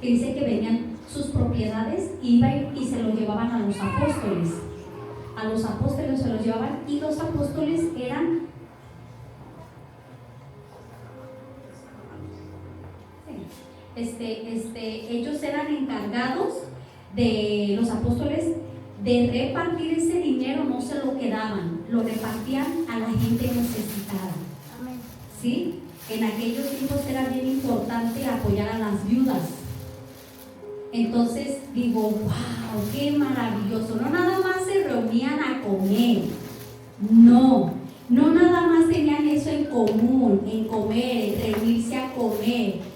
que dice que venían sus propiedades, iban y se lo llevaban a los apóstoles. A los apóstoles se los llevaban, y los apóstoles eran ellos eran encargados de los apóstoles de repartir ese dinero. No se lo quedaban, lo repartían a la gente necesitada. Amén. ¿Sí? En aquellos tiempos era bien importante apoyar a las viudas. Entonces digo, wow, qué maravilloso. No nada más se reunían a comer, no nada más tenían eso en común, en comer, en reunirse a comer.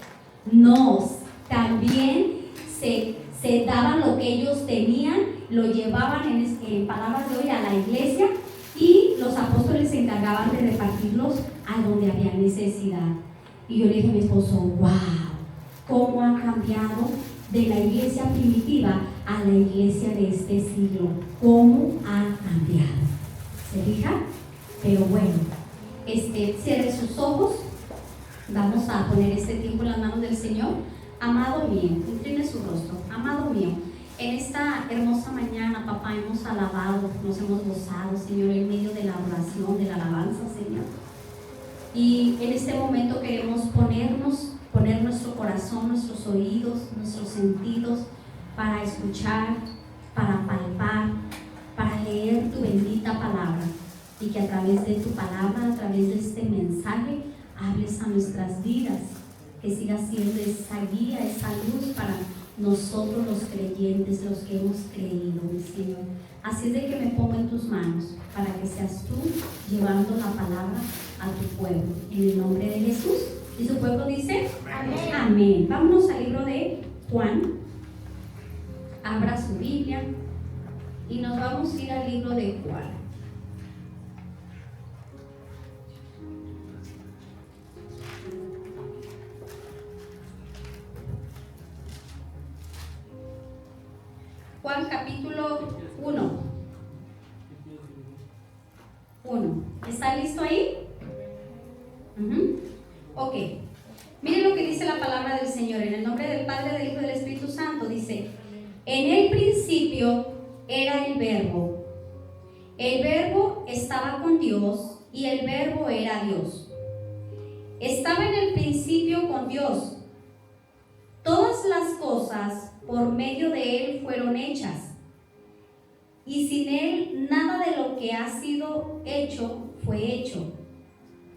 No, también se daban lo que ellos tenían, lo llevaban en palabras de hoy a la iglesia, y los apóstoles se encargaban de repartirlos a donde había necesidad. Y yo le dije a mi esposo, wow, cómo ha cambiado de la iglesia primitiva a la iglesia de este siglo. Cómo ha cambiado. ¿Se fija? Pero bueno, cierre sus ojos. Vamos a poner este tiempo en las manos del Señor. Amado mío, incline su rostro. Amado mío, en esta hermosa mañana, papá, hemos alabado, nos hemos gozado, Señor, en medio de la oración, de la alabanza, Señor. Y en este momento queremos poner nuestro corazón, nuestros oídos, nuestros sentidos para escuchar, para palpar, para leer tu bendita palabra, y que a través de tu palabra, a través de este mensaje, hables a nuestras vidas, que siga siendo esa guía, esa luz para nosotros los creyentes, los que hemos creído, mi Señor. Así es de que me pongo en tus manos para que seas tú llevando la palabra a tu pueblo, en el nombre de Jesús. Y su pueblo dice amén. Amén. Vámonos al libro de Juan. Abra su Biblia y nos vamos a ir al libro de Juan. Juan capítulo 1. ¿Está listo ahí? Ok. Miren lo que dice la palabra del Señor. En el nombre del Padre, del Hijo y del Espíritu Santo dice: en el principio era el Verbo. El Verbo estaba con Dios y el Verbo era Dios. Estaba en el principio con Dios. Todas las cosas por medio de Él fueron hechas, y sin Él nada de lo que ha sido hecho fue hecho.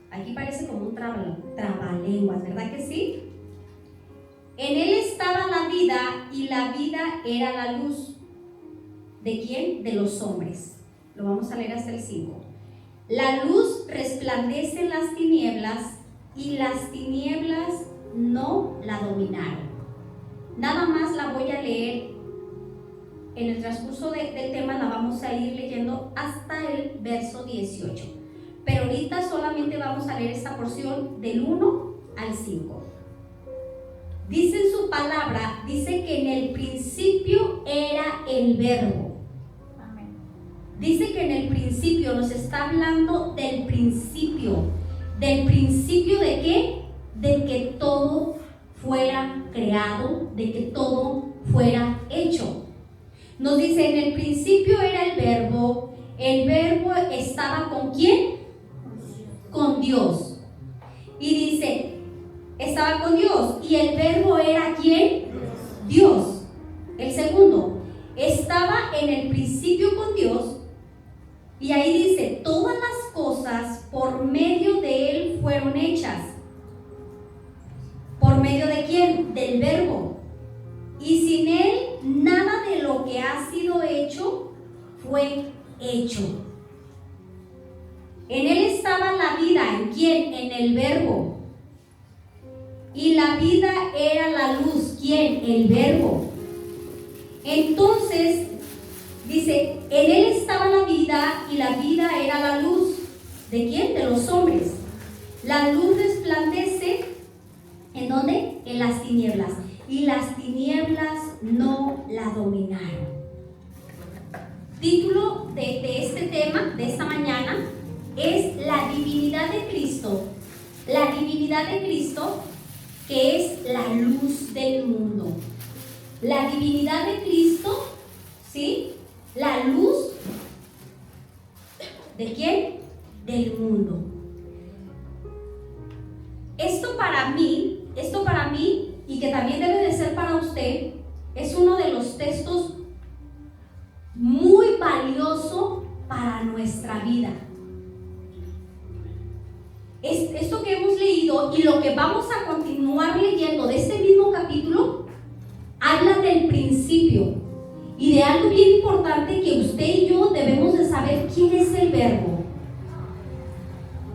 Aquí parece como un trabalenguas, ¿verdad que sí? En Él estaba la vida, y la vida era la luz. ¿De quién? De los hombres. Lo vamos a leer hasta el 5. La luz resplandece en las tinieblas, y las tinieblas no la dominaron. Nada más la voy a leer. En el transcurso del tema la vamos a ir leyendo hasta el verso 18. Pero ahorita solamente vamos a leer esta porción del 1 al 5. Dice en su palabra, dice que en el principio era el Verbo. Amén. Dice que en el principio, nos está hablando del principio. ¿Del principio de qué? De que todo fuera creado, de que todo fuera hecho. Nos dice, en el principio era el Verbo estaba ¿con quién? Con Dios. Y dice, estaba con Dios, y el Verbo era ¿quién? Dios. El segundo, estaba en el principio con Dios, y ahí dice, todas las cosas por medio de Él fueron hechas. ¿Por medio de quién? Del Verbo. Y sin Él nada de lo que ha sido hecho fue hecho. En Él estaba la vida. ¿En quién? En el Verbo. Y la vida era la luz. ¿Quién? El Verbo. Entonces dice, en Él estaba la vida, y la vida era la luz. ¿De quién? De los hombres. La luz resplandece, ¿en dónde? En las tinieblas. Y las tinieblas no la dominaron. Título de este tema, de esta mañana, es la divinidad de Cristo. La divinidad de Cristo que es la luz del mundo. La divinidad de Cristo, ¿sí? La luz, ¿de quién? Del mundo. Esto para mí, y que también debe de ser para usted, es uno de los textos muy valioso para nuestra vida. Esto que hemos leído y lo que vamos a continuar leyendo de este mismo capítulo habla del principio y de algo bien importante que usted y yo debemos de saber: quién es el Verbo.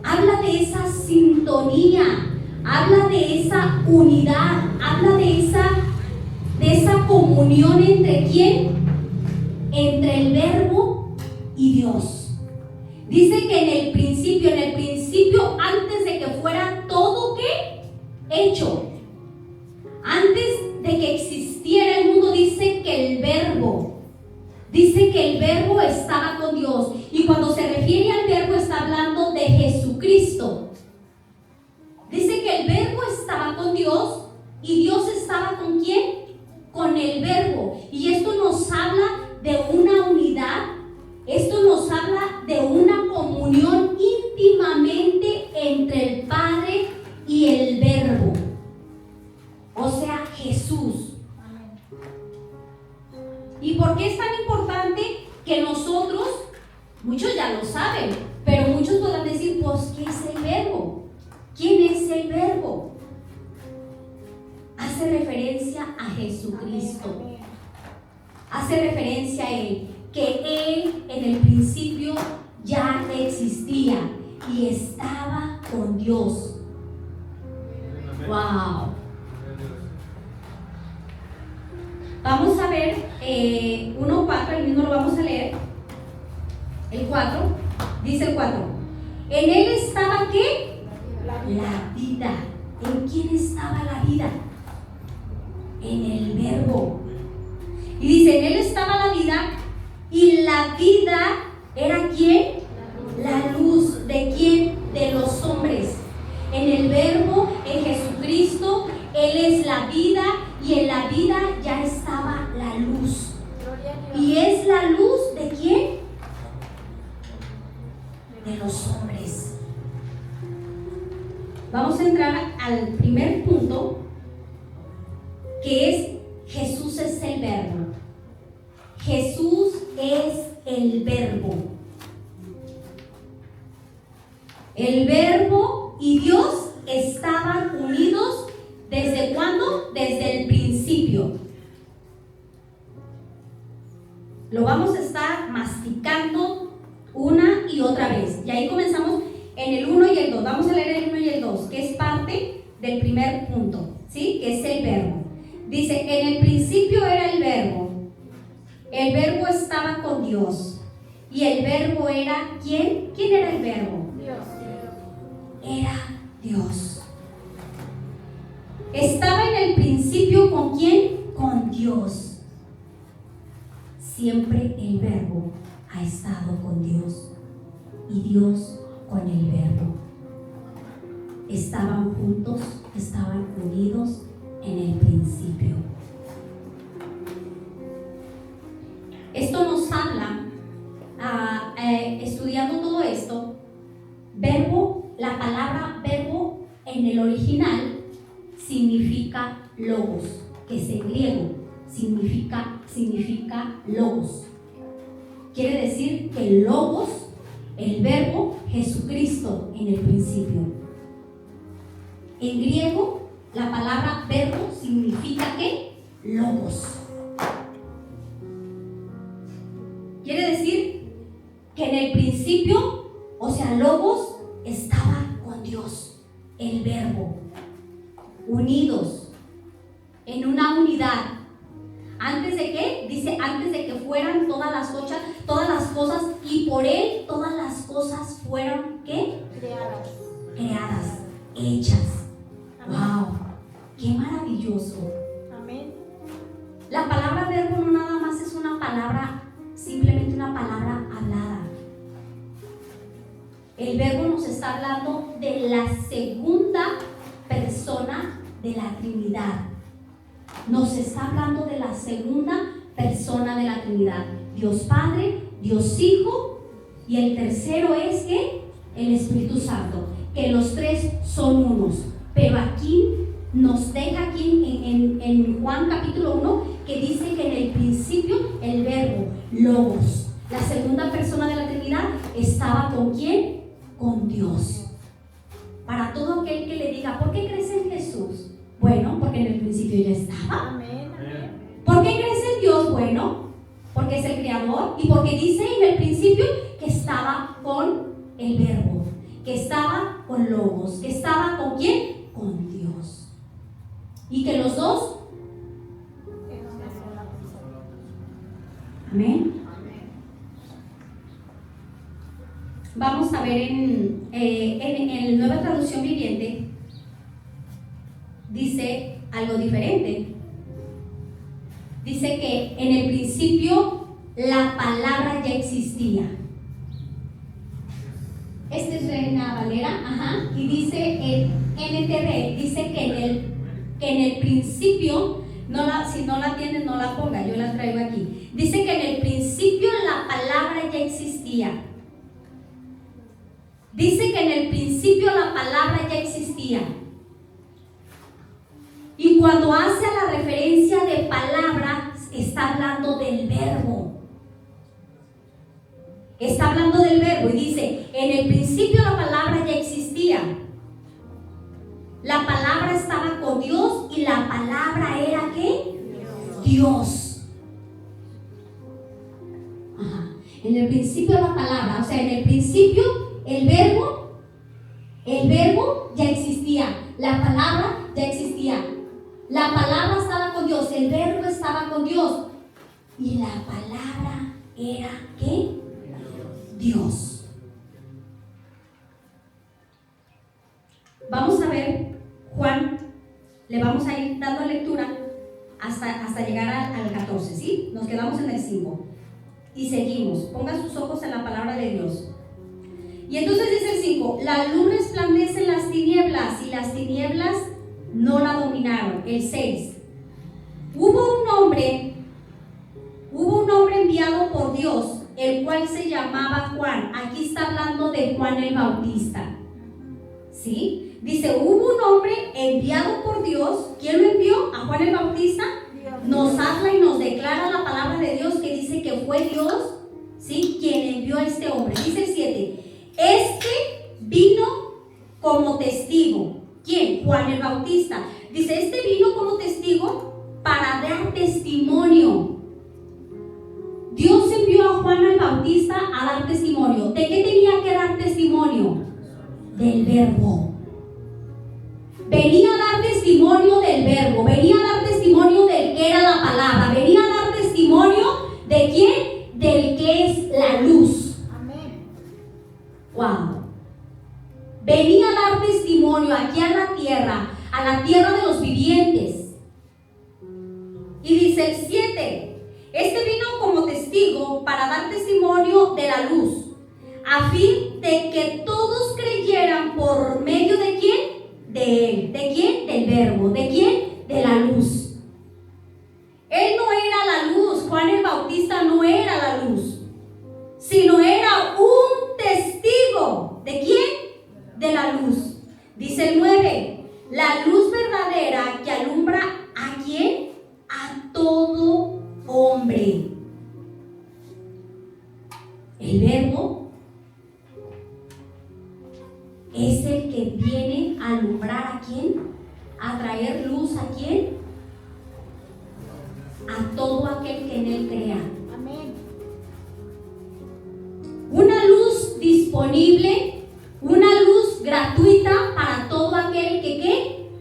Habla de esa sintonía, habla de esa unidad, habla de esa comunión entre quién, entre el Verbo y Dios. Dice que en el principio, antes de que fuera todo ¿qué? Hecho, antes de que existiera el mundo, dice que el Verbo estaba con Dios. Y cuando se refiere al Verbo, está hablando de Jesucristo. Dice que el Verbo estaba con Dios y Dios estaba ¿con quién? Con el Verbo. Y esto nos habla de una unidad, esto nos habla de una comunión íntimamente entre el Padre y el Verbo, o sea, Jesús. ¿Y por qué es tan importante que nosotros, muchos ya lo saben, pero muchos podrán decir, pues, ¿qué es el Verbo? ¿Quién es el Verbo? Hace referencia a Jesucristo. Hace referencia a Él, que Él en el principio ya existía y estaba con Dios. ¡Wow! Vamos a ver 1:4, el mismo lo vamos a leer. El 4, dice el 4. En Él estaba ¿qué? La vida. ¿En quién estaba la vida? En el Verbo. Y dice, en Él estaba la vida, y la vida era ¿quién? La luz. ¿De quién? De los hombres. En el Verbo, en Jesucristo, Él es la vida, y en la vida ya estaba la luz. ¿Y es la luz de quién? De los hombres. Vamos a entrar al primer punto, que es: Jesús es el Verbo. Jesús es el Verbo. El Verbo y Dios estaban unidos ¿desde cuándo? Desde el principio. Lo vamos a estar masticando una y otra vez. Y ahí comenzamos en el 1 y el 2. Vamos a leer el 1 y el 2, que es parte del primer punto, ¿sí? Que es el Verbo. Dice, en el principio era el Verbo. El Verbo estaba con Dios. Y el Verbo era ¿quién? ¿Quién era el Verbo? Dios. Era Dios. Estaba en el principio ¿con quién? Con Dios. Siempre el Verbo ha estado con Dios y Dios con el Verbo. Estaban juntos, estaban unidos en el principio. Esto nos habla, estudiando todo esto, verbo, la palabra verbo en el original significa logos, que es en griego, significa logos. Quiere decir que el logos, el verbo, Jesucristo en el principio. En griego, la palabra verbo significa ¿qué? Logos. Quiere decir que en el principio, o sea, logos, estaba con Dios, el verbo, unidos, en una unidad. ¿Antes de qué? Dice, antes de que fueran todas las cosas, y por Él todas las cosas fueron, ¿qué? Creadas, hechas. ¡Wow! ¡Qué maravilloso! Amén. La palabra verbo no nada más es una palabra, simplemente una palabra hablada. El verbo nos está hablando de la segunda persona de la Trinidad. Nos está hablando de la segunda persona de la Trinidad. Dios Padre, Dios Hijo, y el tercero es que el Espíritu Santo, que los tres son unos. Pero aquí nos deja aquí en Juan capítulo 1 que dice que en el principio el verbo Logos, la segunda persona de la Trinidad, estaba ¿con quién? Con Dios. Para todo aquel que le diga, ¿por qué crees en Jesús? Bueno, porque en el principio ya estaba. Amén. ¿Por qué crees en Dios? Bueno, porque es el creador y porque dice en el principio que estaba con el verbo, que estaba con Logos, que estaba ¿con quién? Con Dios. Y que los dos. Amén. Vamos a ver en Nueva Traducción Viviente, dice algo diferente. Dice que en el principio la palabra ya existía. Este es Reina Valera, y dice el NTV, dice que en el principio, si no la tienes, no la ponga, yo la traigo aquí. Dice que en el principio la palabra ya existía. Dice que en el principio la palabra ya existía. Y cuando hace la referencia de palabra, está hablando del verbo. Está hablando del verbo y dice, en el principio la palabra ya existía. La palabra estaba con Dios y la palabra era ¿qué? Dios. En el principio la palabra, o sea, en el principio el verbo ya existía. La palabra ya existía. La palabra estaba con Dios, el verbo estaba con Dios. Y la palabra era ¿qué? Dios. Vamos a ver, Juan, le vamos a ir dando lectura hasta llegar al 14, ¿sí? Nos quedamos en el 5. Y seguimos. Ponga sus ojos en la palabra de Dios. Y entonces dice el 5, la luz resplandece en las tinieblas y las tinieblas no la dominaron. El 6, hubo un hombre enviado por Dios, el cual se llamaba Juan. Aquí está hablando de Juan el Bautista, ¿sí? Dice, hubo un hombre enviado por Dios. ¿Quién lo envió? A Juan el Bautista. Nos habla y nos declara la palabra de Dios que dice que fue Dios, ¿sí?, quien envió a este hombre. Dice el 7, este vino como testigo. ¿Quién? Juan el Bautista. Dice, este vino como testigo para dar testimonio. Dios envió a Juan el Bautista a dar testimonio. ¿De qué tenía que dar testimonio? Del verbo. Venía a dar testimonio del verbo. Venía a dar testimonio del que era la palabra. Venía a dar testimonio ¿de quién? Del que es la luz. Amén. Wow. Venía a dar testimonio aquí a la tierra de los vivientes. Y dice el 7, este vino como testigo para dar testimonio de la luz, a fin de que todos creyeran por medio de quién? De él. ¿De quién? Del verbo. ¿De quién? De la luz. Él no era la luz, Juan el Bautista no era la luz, sino era un testigo. ¿De quién? De la luz. Dice el 9, la luz verdadera que alumbra ¿a quién? A todo hombre. El verbo es el que viene a alumbrar ¿a quién? A traer luz ¿a quién? A todo aquel que en él crea. Amén. Una luz disponible, una luz gratuita para todo aquel que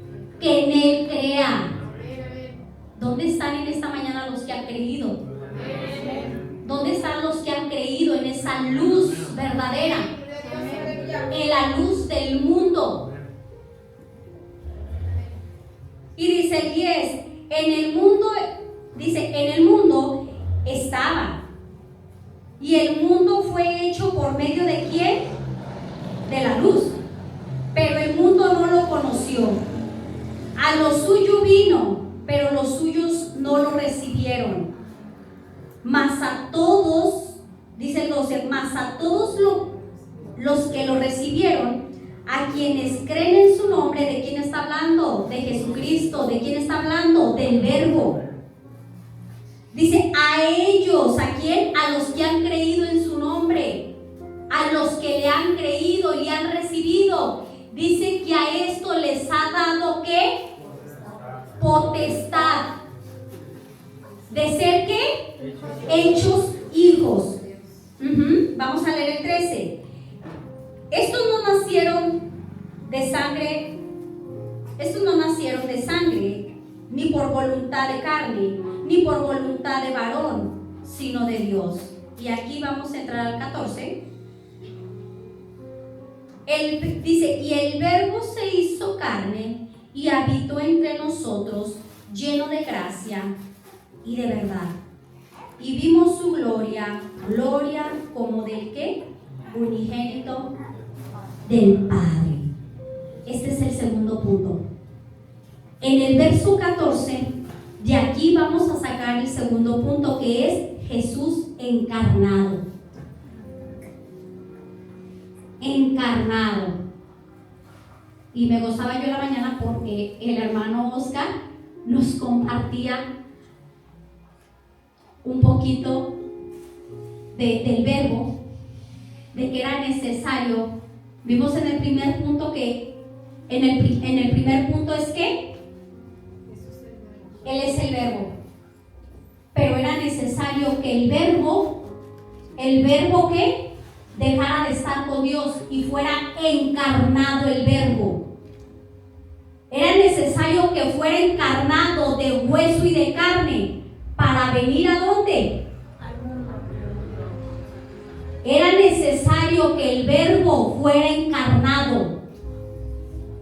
en él crea. ¿Dónde están en esta mañana los que han creído? ¿Dónde están los que han creído en esa luz verdadera? En la luz del mundo. Y dice el 10, en el mundo estaba, y el mundo fue hecho por medio de ¿quién? De la luz, pero el mundo no lo conoció. A los lo recibieron. Mas a todos, dice el 12, mas a todos los que lo recibieron, a quienes creen en su nombre. ¿De quién está hablando? De Jesucristo. ¿De quién está hablando? Del Verbo. Dice a ellos. ¿A quién? A los que han creído en su nombre, a los que le han creído y han recibido. Dice que a esto les ha dado ¿qué? Potestad. ¿De ser qué? Hechos hijos. Vamos a leer el 13. Estos no nacieron de sangre, ni por voluntad de carne, ni por voluntad de varón, sino de Dios. Y aquí vamos a entrar al 14. Dice, y el Verbo se hizo carne y habitó entre nosotros, lleno de gracia y de verdad. Y vimos su gloria, gloria como del ¿qué? Unigénito del Padre. Este es el segundo punto. En el verso 14, de aquí vamos a sacar el segundo punto, que es Jesús encarnado. Encarnado. Y me gozaba yo la mañana porque el hermano Oscar nos compartía un poquito del verbo, de que era necesario. Vimos en el primer punto que en el primer punto es que Él es el verbo, pero era necesario que el verbo que dejara de estar con Dios y fuera encarnado el verbo. Era necesario que fuera encarnado de hueso y de carne para venir ¿a dónde? Era necesario que el verbo fuera encarnado,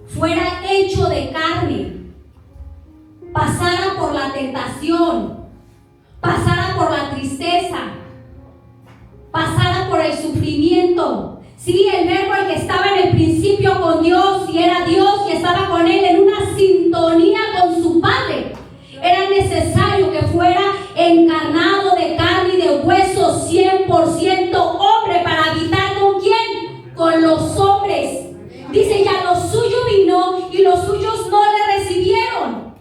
fuera hecho de carne, pasara por la tentación, pasara por la tristeza, pasara por el sufrimiento. Sí, el verbo, el que estaba en el principio con Dios y era Dios y estaba con Él en una sintonía con su Padre, era necesario que fuera encarnado de carne y de hueso, 100% hombre, para habitar ¿con quién? Con los hombres. Dice, ya lo suyo vino y los suyos no le recibieron.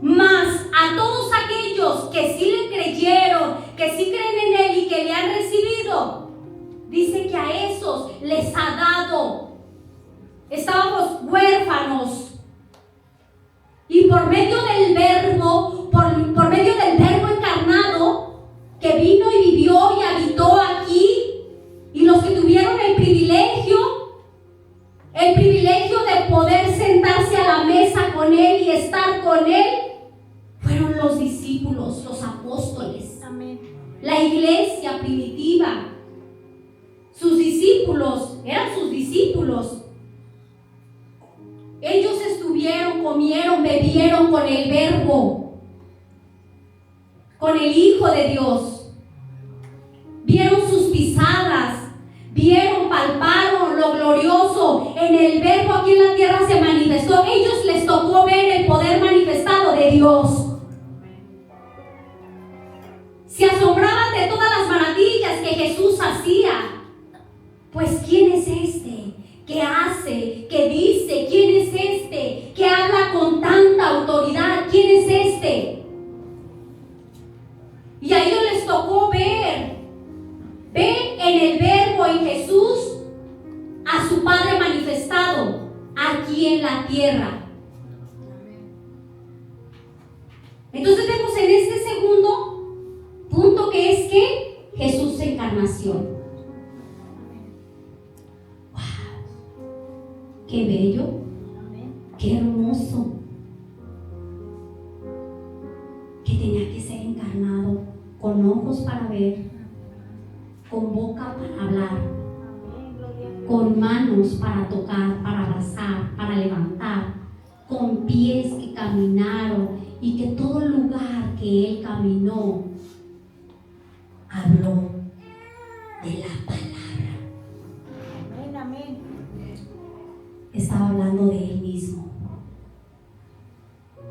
Mas a todos aquellos que sí le creyeron, que sí creen en Él y que le han recibido, dice que a esos les ha dado. Estábamos huérfanos. Y por medio del verbo, por medio del verbo encarnado, que vino y vivió y habitó aquí, y los que tuvieron el privilegio de poder sentarse a la mesa con Él y estar con Él, fueron los discípulos, los apóstoles. Amén. La iglesia primitiva. Sus discípulos, eran sus discípulos. Ellos estuvieron, comieron, bebieron con el verbo, con el Hijo de Dios. Vieron sus pisadas, vieron, palparon lo glorioso. En el verbo aquí en la tierra se manifestó. A ellos les tocó ver el poder manifestado de Dios. Se asombraban de todas las maravillas que Jesús hacía. Pues ¿quién es este que hace, que dice? ¿Quién es este que habla con tanta autoridad? ¿Quién es este? Y a ellos les tocó ver en el verbo, en Jesús, a su Padre manifestado aquí en la tierra. Entonces vemos en este segundo punto que es que Jesús encarnación. ¡Wow! ¡Qué bello! ¡Qué hermoso! Que tenía que ser encarnado, con ojos para ver, con boca para hablar, con manos para tocar, para abrazar, para levantar, con pies que caminaron y que todo lugar que Él caminó habló de la palabra. Amén, amén. Estaba hablando de Él mismo.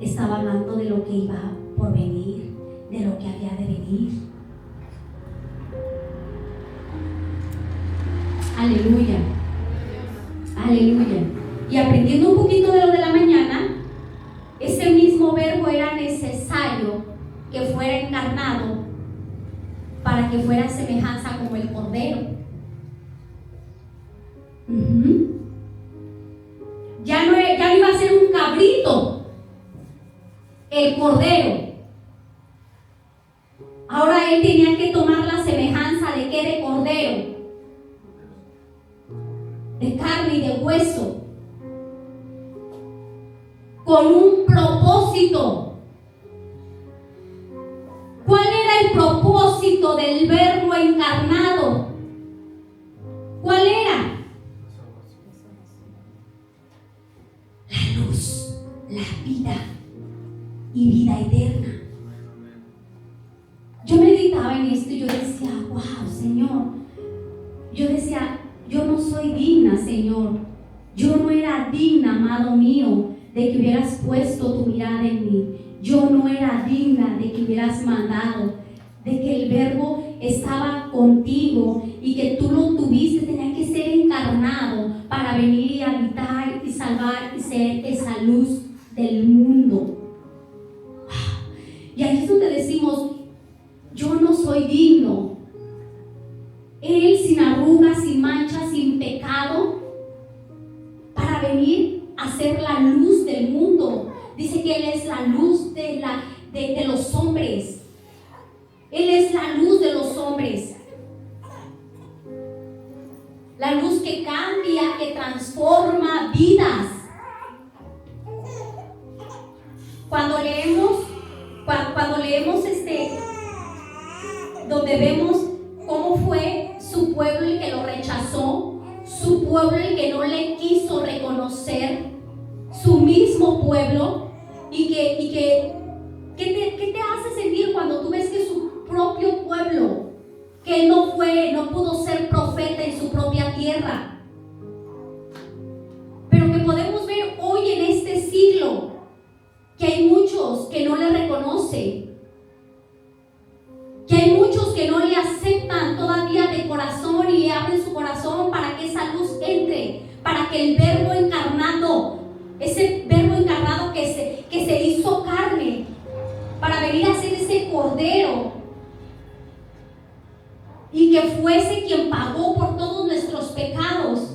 Estaba hablando hablando de lo que iba por venir, de lo que había de venir. Aleluya. Aleluya. Y aprendiendo un poquito de lo de la mañana, ese mismo verbo era necesario que fuera encarnado para que fuera semejanza como el cordero. Ya no iba a ser un cabrito, el cordero. Ahora él tenía que tomar la semejanza de que de cordero, de carne y de hueso, con un propósito. ¿Cuál era el propósito del verbo encarnado? ¿Cuál era? La luz, la vida y vida eterna. Yo meditaba en esto y yo decía, wow, Señor. Yo decía, yo no soy digna, Señor. Yo no era digna, amado mío, de que hubieras puesto tu mirada en mí. Yo no era digna de que hubieras mandado, de que el verbo estaba contigo y que tú lo tuviste, tenía que ser encarnado para venir y habitar y salvar y ser esa luz del mundo. Y ahí es donde decimos, yo no soy digno. Él sin arrugas, sin manchas, sin pecado, para venir a ser la luz del mundo. Dice que Él es la luz de los hombres. Él es la luz de los hombres. La luz que cambia, que transforma vidas. Cuando leemos donde vemos cómo fue su pueblo el que lo rechazó, su pueblo el que no le quiso reconocer, su mismo pueblo, ¿qué te hace sentir cuando tú ves que su propio pueblo, que él no pudo ser profeta en su propia tierra? Pero que podemos ver hoy en este siglo que hay muchos que no le reconocen, que hay muchos que no le aceptan todavía de corazón y le abren su corazón para que esa luz entre, para que el verbo encarnado, ese verbo encarnado que se hizo carne, para venir a ser ese cordero y que fuese quien pagó por todos nuestros pecados.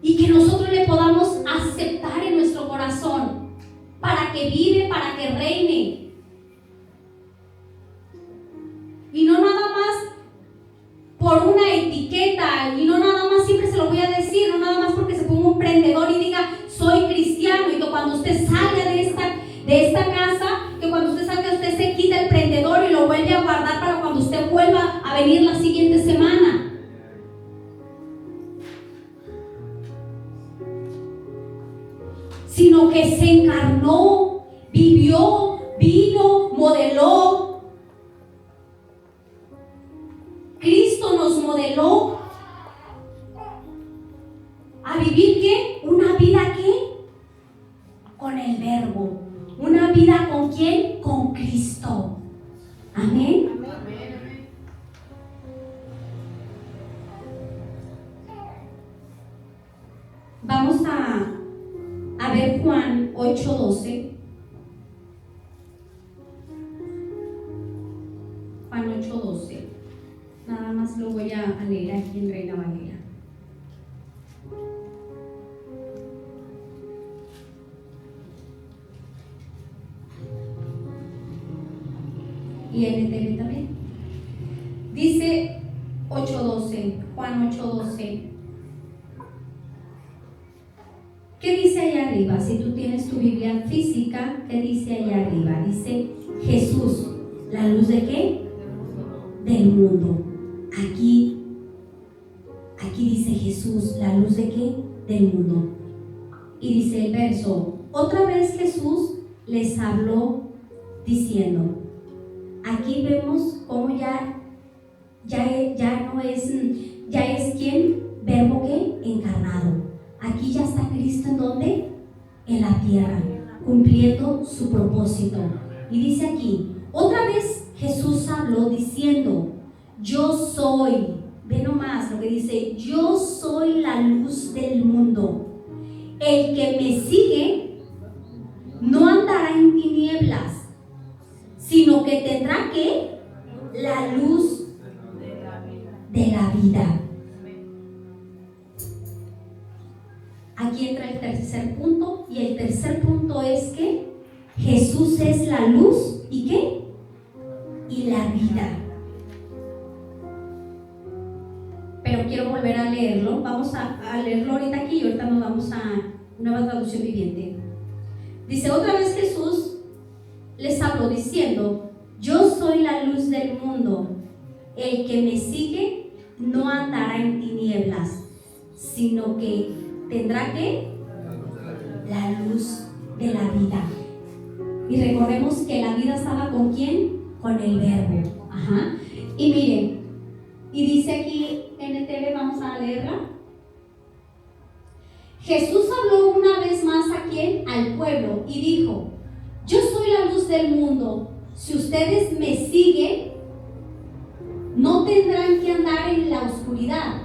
Y que nosotros le podamos aceptar en nuestro corazón para que vive, para que reine. Y no nada más por una etiqueta, y no nada más, siempre se lo voy a decir, no nada más porque se ponga un prendedor y diga soy cristiano, y que cuando usted salga de esta casa, que cuando usted salga usted se quita el prendedor y lo vuelve a guardar para cuando usted vuelva a venir la siguiente semana. Sino que se encarnó, vivió, vino, modeló. Cristo nos modeló a vivir ¿qué? Una vida ¿qué? Con el verbo. Una vida ¿con quién? Con Cristo. Amén. Amén. Vamos a ver Juan 8:12. Juan 8:12. Nada más lo voy a leer aquí en Reina Valera. Y NTV también. Dice 8:12, Juan 8:12. ¿Qué dice allá arriba? Si tú tienes tu Biblia física, ¿qué dice allá arriba? Dice Jesús, ¿la luz de qué? Del mundo. Aquí dice Jesús, ¿la luz de qué? Del mundo. Y dice el verso, otra vez Jesús les habló diciendo, aquí vemos cómo ya es ¿quién? verbo ¿qué? Encarnado. Aquí ya está Cristo en ¿dónde? En la tierra, cumpliendo su propósito. Y dice aquí, otra vez Jesús habló diciendo, yo soy, ve nomás lo que dice, yo soy la luz del mundo. El que me sigue no andará en tinieblas, sino que tendrá ¿qué? La luz de la vida. Aquí entra el tercer punto, y el tercer punto es que Jesús es la luz y ¿qué? Y la vida. Pero quiero volver a leerlo. Vamos a leerlo ahorita aquí y ahorita nos vamos a Nueva Traducción Viviente. Dice, otra vez Jesús les habló diciendo, yo soy la luz del mundo. El que me sigue no andará en tinieblas, sino que tendrá ¿qué? La luz de la vida. Y recordemos que la vida estaba ¿con quién? Con el verbo. Ajá. Y miren, y dice aquí NTV, vamos a leerla. Jesús habló una vez más ¿a quién? Al pueblo y dijo, yo soy la luz del mundo. Si ustedes me siguen, no tendrán que andar en la oscuridad,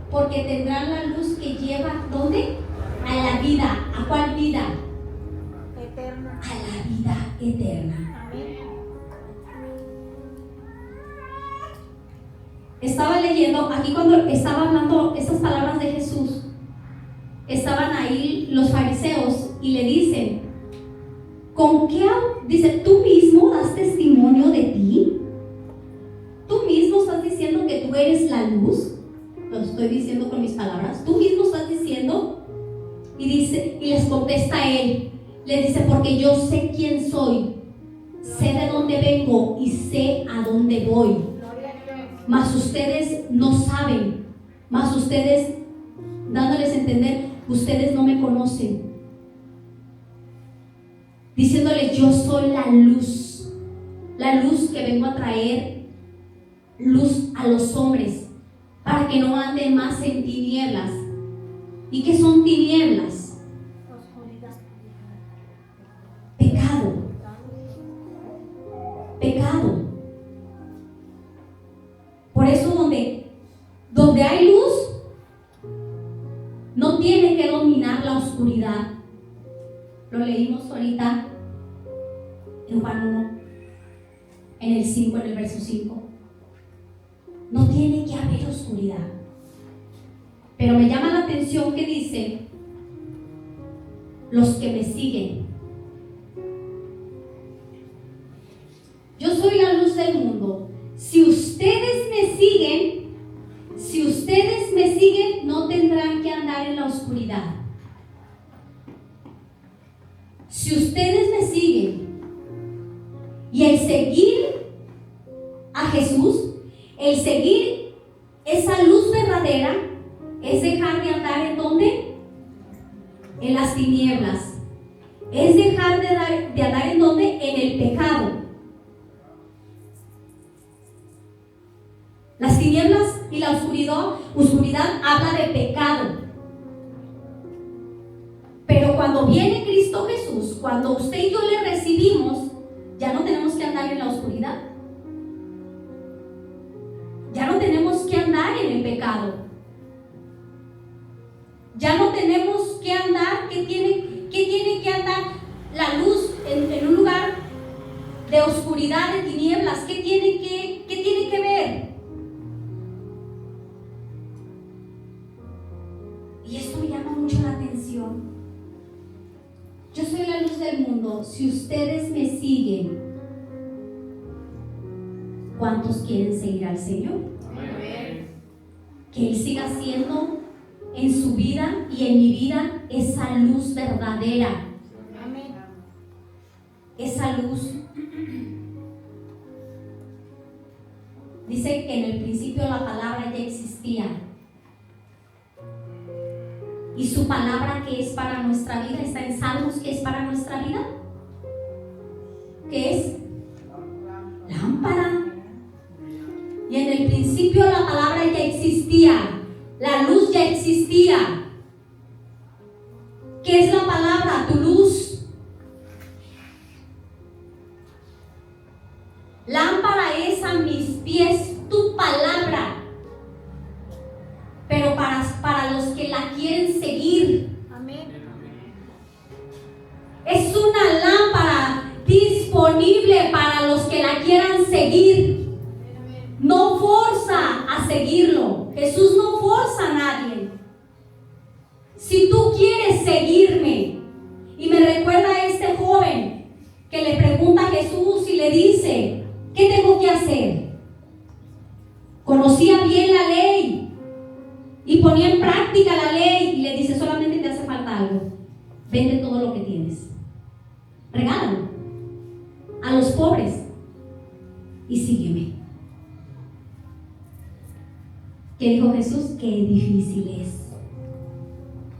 porque tendrán la luz que lleva ¿dónde? A la vida. ¿A cuál vida? Eterna. A la vida eterna. Amén. Estaba leyendo aquí cuando estaba hablando estas palabras de Jesús. Estaban ahí los fariseos y le dicen, ¿con qué? Dice, ¿tú mismo das testimonio de ti? ¿Tú mismo estás diciendo que tú eres la luz? Lo estoy diciendo con mis palabras. ¿Tú mismo estás diciendo? Y dice, y les contesta él, le dice, porque yo sé quién soy, sé de dónde vengo y sé a dónde voy. Mas ustedes no saben, mas ustedes, dándoles a entender, ustedes no me conocen. Diciéndoles, yo soy la luz que vengo a traer luz a los hombres, para que no anden más en tinieblas. ¿Y qué son tinieblas? Oscuridad. Pecado. Pecado. Por eso donde hay luz, no tiene que dominar la oscuridad. Lo leímos ahorita en Juan 1, en el 5, en el verso 5. No tiene que haber oscuridad. Pero me llama la atención que dice, los que me siguen. Yo soy la luz del mundo. Si ustedes me siguen, no tendrán que andar en la oscuridad. Si ustedes me siguen, y el seguir a Jesús, el seguir esa luz verdadera, es dejar de andar ¿en dónde? En las tinieblas. Es dejar de andar ¿en dónde? En el pecado. Las tinieblas y la oscuridad habla de pecado. Pero cuando viene Cristo Jesús, cuando usted y yo le recibimos, ya no tenemos que andar en la oscuridad. Ya no tenemos que andar en el pecado. Ya no tenemos que andar, ¿qué tiene que andar la luz en un lugar de oscuridad, de tinieblas? ¿Qué tiene que ver? Y esto me llama mucho la atención. Yo soy la luz del mundo. Si ustedes me siguen, ¿cuántos quieren seguir al Señor? Amén. Que Él siga siendo en su vida y en mi vida esa luz verdadera. Amén. Esa luz. Dice que en el principio la palabra ya existía. Y su palabra que es para nuestra vida, está en Salmos, que es para nuestra vida. ¿Qué es? Lámpara. Y en el principio la palabra ya existía. La luz ya existía. ¿Qué es la palabra? Tu luz. Lámpara es a mis pies tu palabra. Pero para los que la quieren seguir. Amén. Es una lámpara disponible para los que la quieran seguir. No forza a seguirlo. Jesús no forza a nadie. Si tú quieres seguirme, y me recuerda a este joven que le pregunta a Jesús y le dice, ¿qué tengo que hacer? Conocía bien la ley y ponía en práctica la ley, y le dice, solamente te hace falta algo. Vende todo lo que tienes, regálalo a los pobres y sígueme. ¿Qué dijo Jesús? Qué difícil es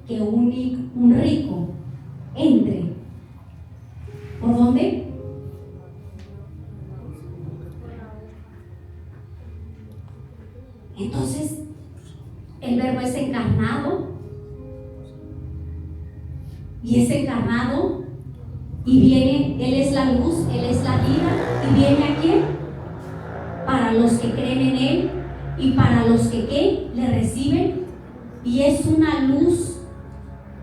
que un rico entre. ¿Por dónde? Entonces, el Verbo es encarnado, y es encarnado, y viene, Él es la luz, Él es la vida, y viene ¿a quién? Para los que creen en Él, y para los que ¿qué? Le reciben, y es una luz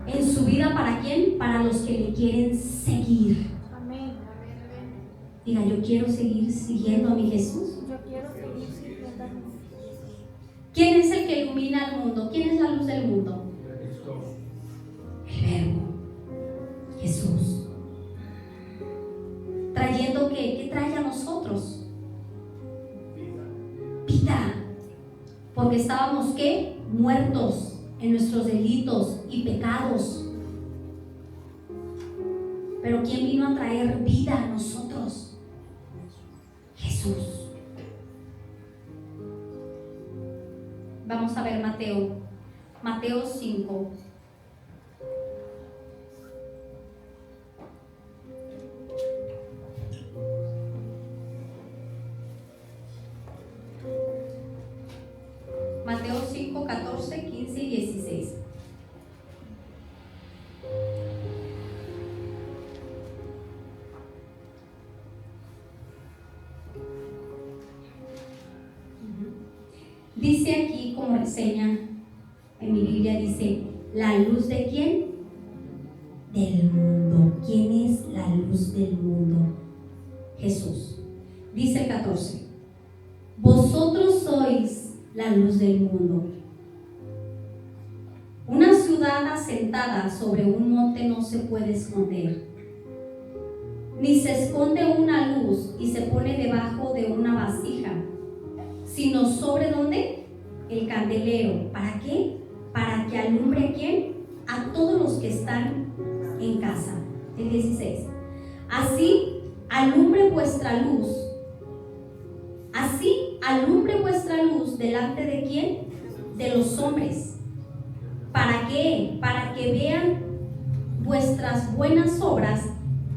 en su vida. ¿Para quién? Para los que le quieren seguir. Amén. Diga, yo quiero seguir siguiendo a mi Jesús. Yo quiero seguir sirviendo a Jesús. ¿Quién es el que ilumina al mundo? ¿Quién es la luz del mundo? El Verbo, Jesús. Trayendo ¿qué trae a nosotros? Vida. Porque estábamos ¿qué? Muertos en nuestros delitos y pecados. Pero ¿quién vino a traer vida a nosotros? Jesús. Vamos a ver Mateo 5. Mateo 5, 14, 15 y 16. Dice aquí, como reseña en mi Biblia, dice, ¿la luz de quién? Del mundo. ¿Quién es la luz del mundo? Jesús. Dice el 14, vosotros sois la luz del mundo. Una ciudad asentada sobre un monte no se puede esconder, ni se esconde una luz y se pone debajo de una vasija, sino sobre ¿dónde? El candelero. ¿Para qué? Para que alumbre ¿a quién? A todos los que están en casa. El 16. Así alumbre vuestra luz. Así alumbre vuestra luz delante de quién? De los hombres. ¿Para qué? Para que vean vuestras buenas obras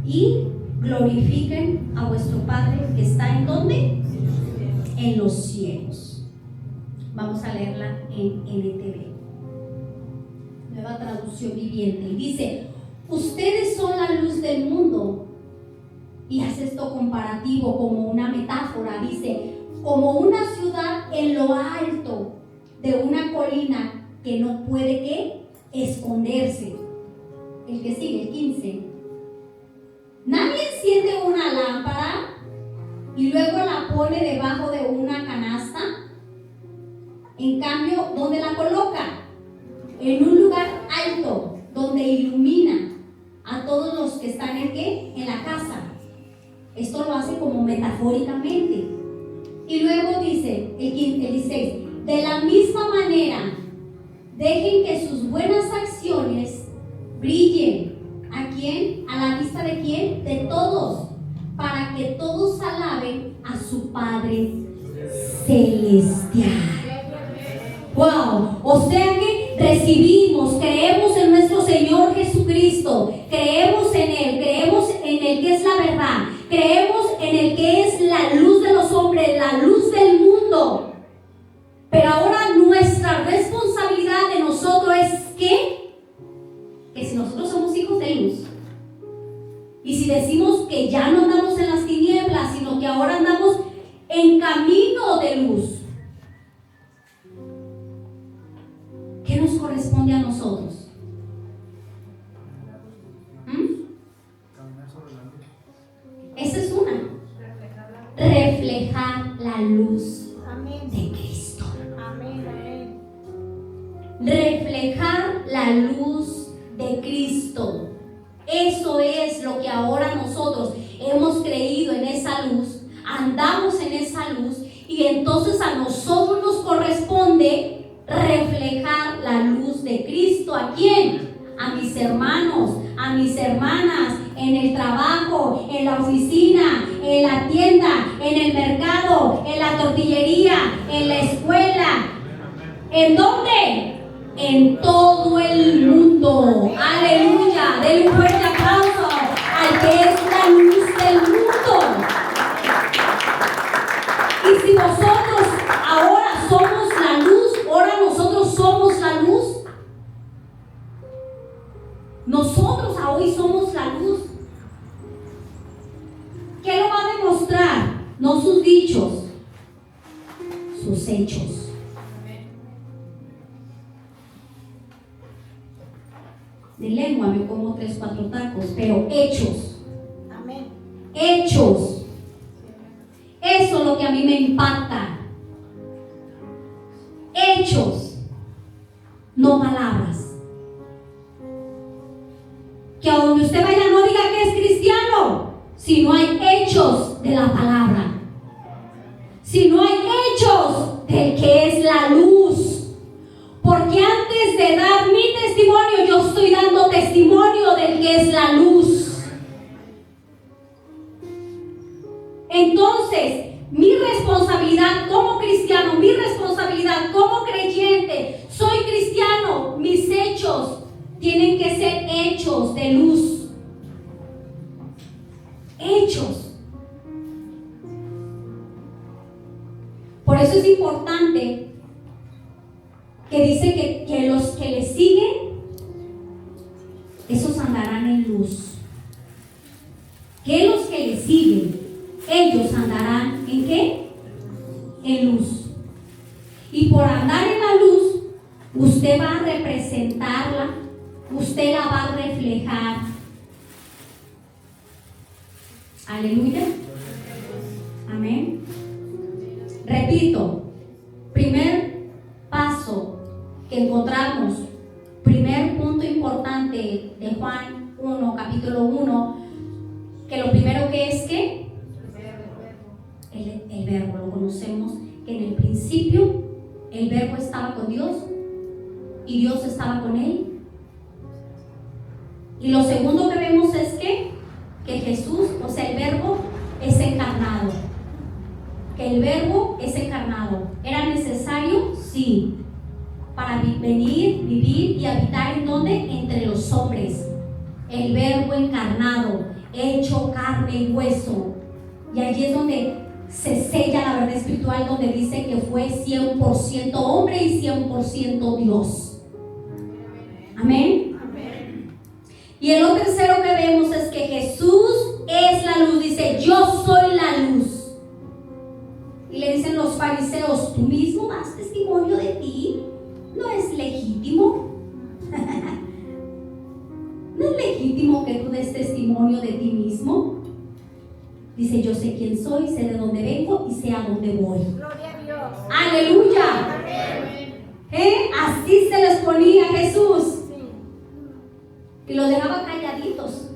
y glorifiquen a vuestro Padre que está ¿en dónde? En los cielos. Vamos a leerla en NTV, Nueva Traducción Viviente, y dice, ustedes son la luz del mundo. Y hace esto comparativo como una metáfora, dice, como una ciudad en lo alto de una colina que no puede ¿qué? Esconderse. El que sigue, el 15. Nadie enciende una lámpara y luego la pone debajo de una canasta. En cambio, ¿dónde la coloca? En un lugar alto donde ilumina a todos los que están ¿en qué? En la casa. Esto lo hace como metafóricamente. Y luego dice el 16, de la misma manera, dejen que sus buenas acciones brillen. ¿A quién? ¿A la vista de quién? De todos, para que todos alaben a su Padre celestial. Wow, o sea que recibimos, creemos en nuestro Señor Jesucristo, creemos en Él, creemos en el que es la verdad, creemos en el que es la luz de los hombres, la luz del mundo. Pero ahora nuestra responsabilidad Y si decimos que ya no andamos en las tinieblas, sino que ahora andamos en camino de luz, ¿qué nos corresponde a nosotros? Esa es una. Reflejar la luz de Cristo. Reflejar la luz de Cristo. Eso es lo que ahora nosotros hemos creído en esa luz, andamos en esa luz, y entonces a nosotros nos corresponde reflejar la luz de Cristo. ¿A quién? A mis hermanos, a mis hermanas, en el trabajo, en la oficina, en la tienda, en el mercado, en la tortillería, en la escuela. ¿En dónde? En todo el mundo. Aleluya. Denle un fuerte aplauso al que es la luz del mundo. Y si nosotros ahora somos la luz, ahora nosotros somos la luz. Nosotros hoy somos la luz. ¿Qué lo va a demostrar? No sus dichos, sus hechos. De lengua me como 3-4 tacos, pero hechos. Amén. Hechos. Eso es lo que a mí me impacta. Hechos, no palabras. Que a donde usted vaya no diga que es cristiano, si no hay hechos de la palabra, si no hay hechos del que es la luz. Porque antes de dar mi testimonio, yo estoy dando testimonio del que es la luz. Entonces, mi responsabilidad como cristiano, mi responsabilidad como creyente, soy cristiano, mis hechos tienen que ser hechos de luz. Hechos. Por eso es importante que dice que los que le siguen, esos andarán en luz. Que los que le siguen, ellos andarán ¿en qué? En luz. Y por andar en la luz, usted va a representarla, usted la va a reflejar. Aleluya. Amén. Repito, primer paso que encontramos, primer punto importante de Juan 1, capítulo 1, que lo primero que es que el verbo, lo conocemos, que en el principio el verbo estaba con Dios y Dios estaba con él. Y lo segundo que vemos es que Jesús, o sea, el verbo es encarnado. Que el verbo es encarnado. ¿Era necesario? Sí. Para venir, vivir y habitar ¿en dónde? Entre los hombres. El verbo encarnado, hecho carne y hueso. Y allí es donde se sella la verdad espiritual, donde dice que fue 100% hombre y 100% Dios. Amén. Y lo tercero que vemos es que Jesús es la luz. Dice, yo soy la luz. Y le dicen los fariseos, ¿tú mismo das testimonio de ti? ¿No es legítimo? ¿No es legítimo que tú des testimonio de ti mismo? Dice, yo sé quién soy, sé de dónde vengo y sé a dónde voy. Gloria a Dios. ¡Aleluya! Así se les ponía Jesús. Y los dejaba calladitos.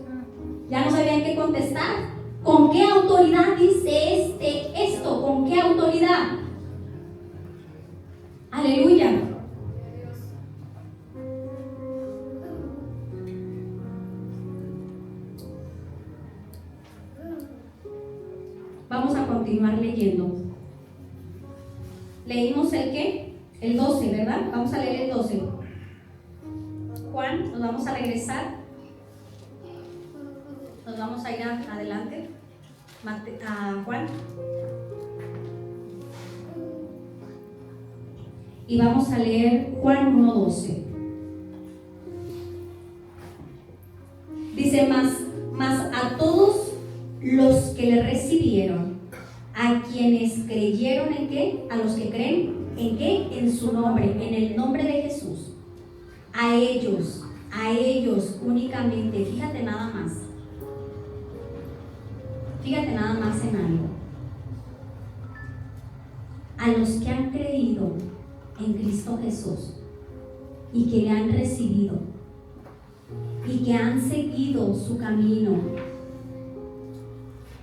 Ya no sabían qué contestar. ¿Con qué autoridad dice esto? ¿Con qué autoridad? Aleluya. Vamos a continuar leyendo. Leímos el ¿qué? El 12, ¿verdad? Vamos a leer el 12. Juan, nos vamos a regresar. Nos vamos a ir adelante. A Juan. Y vamos a leer Juan 1:12. Dice, mas a todos recibieron en qué? A los que creen en qué? En su nombre, en el nombre de Jesús. A ellos únicamente. Fíjate nada más. Fíjate nada más en algo. A los que han creído en Cristo Jesús y que le han recibido y que han seguido su camino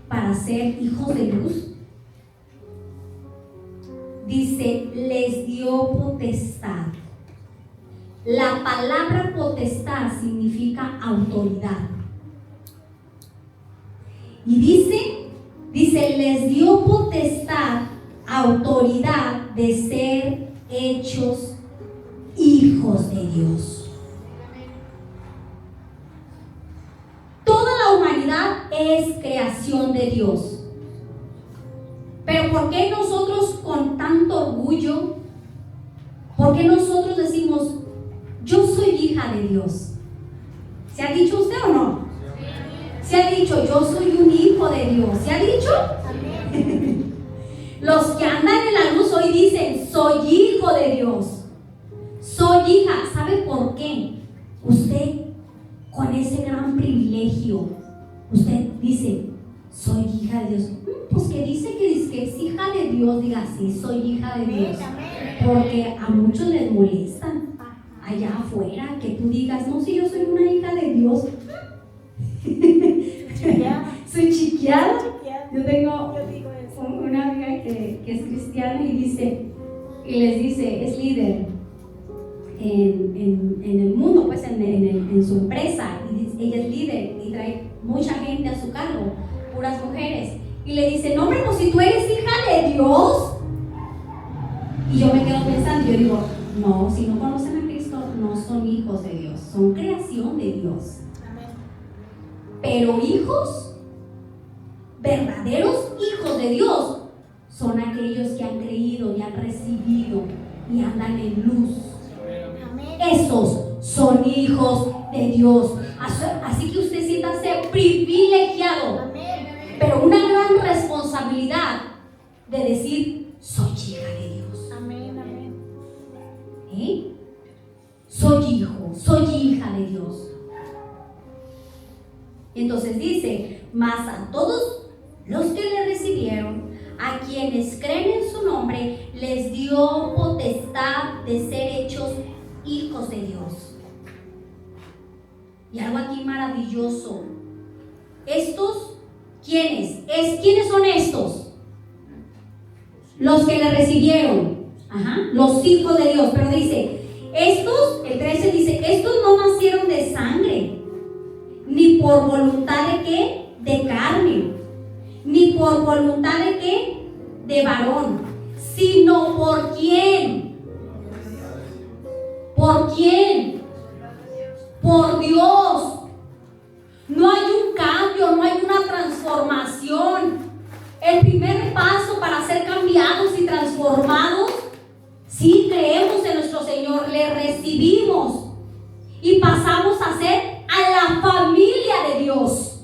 para ser hijos de luz, dice, les dio potestad. La palabra potestad significa autoridad. Y dice, les dio potestad, autoridad de ser hechos hijos de Dios. Toda la humanidad es creación de Dios. Pero ¿por qué nosotros con tanto orgullo? ¿Por qué nosotros decimos, yo soy hija de Dios? ¿Se ha dicho usted o no? Se ha dicho, yo soy un hijo de Dios. ¿Se ha dicho? Los que andan en la luz hoy dicen, soy hijo de Dios. Soy hija. ¿Sabe por qué? Usted, con ese gran privilegio, usted dice, soy hija de Dios. Pues que dice que es hija de Dios, diga, sí, soy hija de Dios. Porque a muchos les molestan allá afuera que tú digas, no, si yo soy una hija de Dios. Soy chiqueada. Yo tengo una amiga que es cristiana y les dice, es líder en el mundo, pues en su empresa, y ella es líder y trae mucha gente a su cargo, puras mujeres, y le dice, no hombre, pues si tú eres hija de Dios. Y yo me quedo pensando, yo digo, no, si no conocen a Cristo, no son hijos de Dios, son creación de Dios. Pero hijos, verdaderos hijos de Dios, son aquellos que han creído y han recibido y andan en luz. Esos son hijos de Dios. Así que usted siéntase privilegiado, pero una gran responsabilidad de decir, soy hija de Dios. ¿Eh? Soy hijo, soy hija de Dios. Entonces dice, mas a todos los que le recibieron, a quienes creen en su nombre, les dio potestad de ser hechos hijos de Dios. Y algo aquí maravilloso. Estos, ¿quiénes? ¿Quiénes son estos? Los que le recibieron. Los hijos de Dios. Pero dice, estos, el 13 dice, estos no nacieron de sangre, ni por voluntad de qué, de carne, ni por voluntad de qué, de varón, sino por quién. ¿Por quién? Por Dios. No hay un cambio, no hay una transformación. El primer paso para ser cambiados y transformados, si creemos en nuestro Señor, le recibimos y pasamos a ser a la familia de Dios.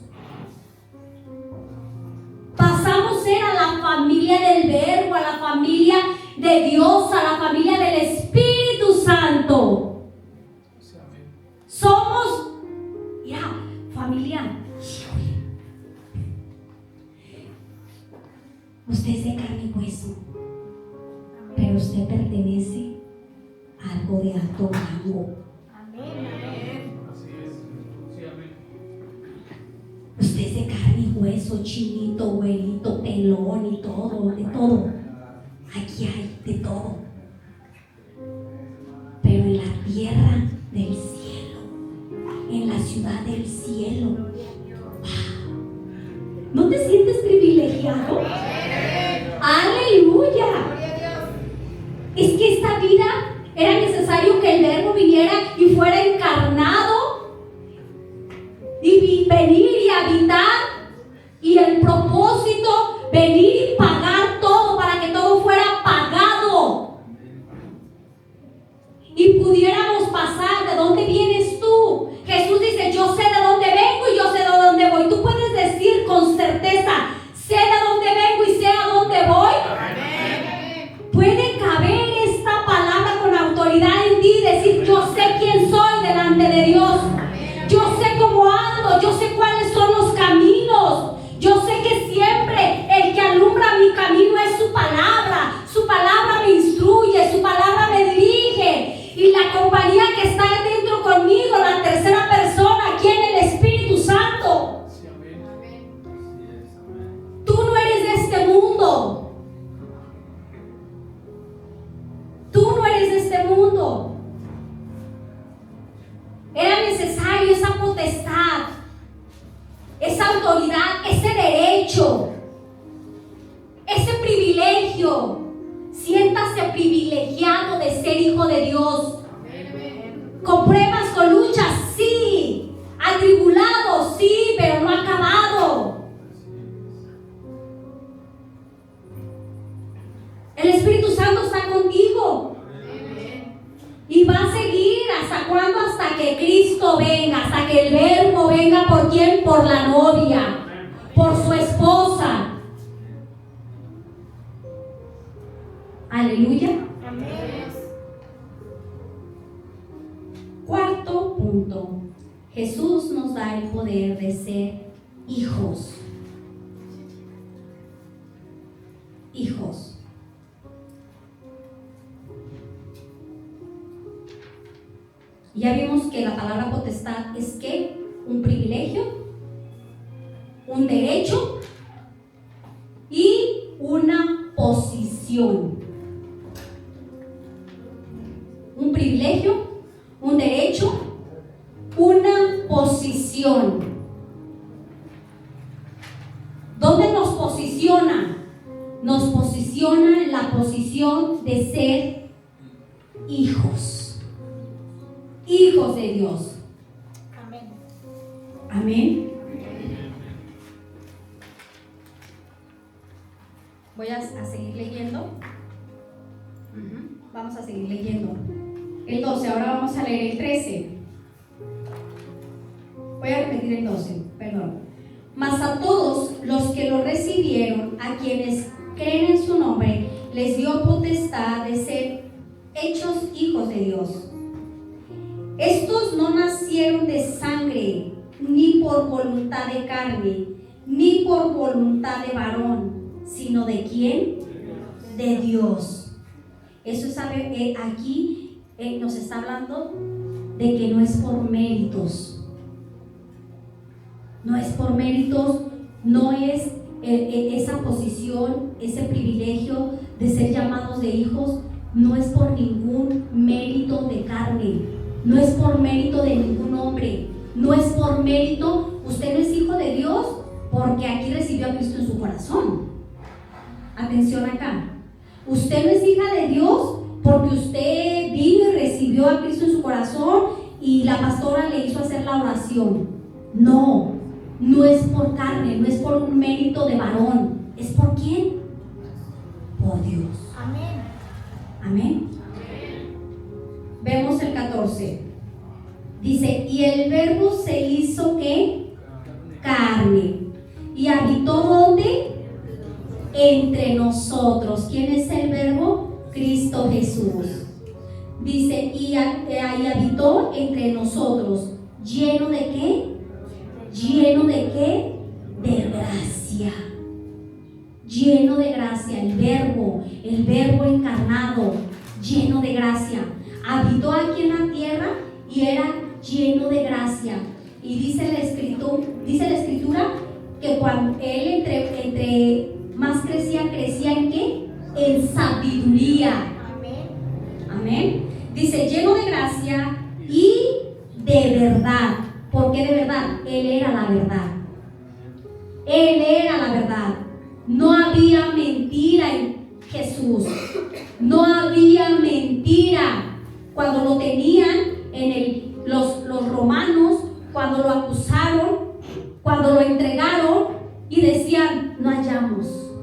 Pasamos a ser a la familia del Verbo, a la familia de Dios, a la familia del Espíritu Santo. Somos, mira, familia. Usted es de carne y hueso, pero usted pertenece a algo de alto rango. Usted es de carne y hueso, chinito, güerito, pelón y todo, de todo. Aquí hay de todo. Pero en la tierra del cielo, en la ciudad del cielo, ¿no te sientes privilegiado? ¡Aleluya! Es que esta vida era necesario que el Verbo viniera y fuera encarnado y venir y habitar, y el propósito, venir y pagar todo para que todo fuera pagado y pudiéramos pasar. ¿De dónde vienes tú? Jesús dice, yo sé de dónde vengo y yo sé de dónde voy. Tú puedes decir con certeza, sé de dónde vengo y sé a dónde voy. potestad, esa autoridad, ese derecho, ese privilegio. Siéntase privilegiado de ser hijo de Dios. Con pruebas, con luchas, sí. Atribulado, sí, pero no acabado. El Espíritu Santo está contigo. Y va a seguir. ¿Hasta cuándo? Hasta que Cristo venga, hasta que el Verbo venga. ¿Por quién? Por la novia, por su esposa. Aleluya. Cuarto punto. Jesús nos da el poder de ser hijos. Hijos. Ya vimos que la palabra potestad es ¿qué? Un privilegio, un derecho y una posición. Un privilegio, un derecho, una posición. ¿Dónde nos posiciona? Nos posiciona en la posición de ser hijos. Hijos de Dios. Amén. Amén. Voy a seguir leyendo. Vamos a seguir leyendo. El 12, ahora vamos a leer el 13. Voy a repetir el 12, perdón. Mas a todos los que lo recibieron, a quienes creen en su nombre, les dio potestad de ser hechos hijos de Dios. Estos no nacieron de sangre, ni por voluntad de carne, ni por voluntad de varón, sino de ¿quién? De Dios. Eso sabe, aquí nos está hablando de que no es por méritos. No es por méritos, no es esa posición, ese privilegio de ser llamados de hijos, no es por ningún mérito de carne. No es por mérito de ningún hombre, no es por mérito. Usted no es hijo de Dios porque aquí recibió a Cristo en su corazón. Atención acá. Usted no es hija de Dios porque usted vino y recibió a Cristo en su corazón y la pastora le hizo hacer la oración. No, no es por carne, no es por un mérito de varón. ¿Es por quién? Por Dios. Amén. Amén. Vemos el 14. Dice, y el Verbo se hizo ¿qué? Carne. Y habitó ¿dónde? Entre nosotros. ¿Quién es el Verbo? Cristo Jesús. Dice, y habitó entre nosotros. ¿Lleno de qué? ¿Lleno de qué? De gracia. Lleno de gracia. El Verbo encarnado. Lleno de gracia. Habitó aquí en la tierra y era lleno de gracia. Y dice la escritura que cuando él entre más crecía ¿en qué? En sabiduría. Amén. Amén. Dice lleno de gracia y de verdad. ¿Por qué de verdad? Él era la verdad. Él era la verdad. No había mentira en Jesús. No había mentira. Cuando lo tenían los romanos, cuando lo acusaron, cuando lo entregaron y decían, no hallamos,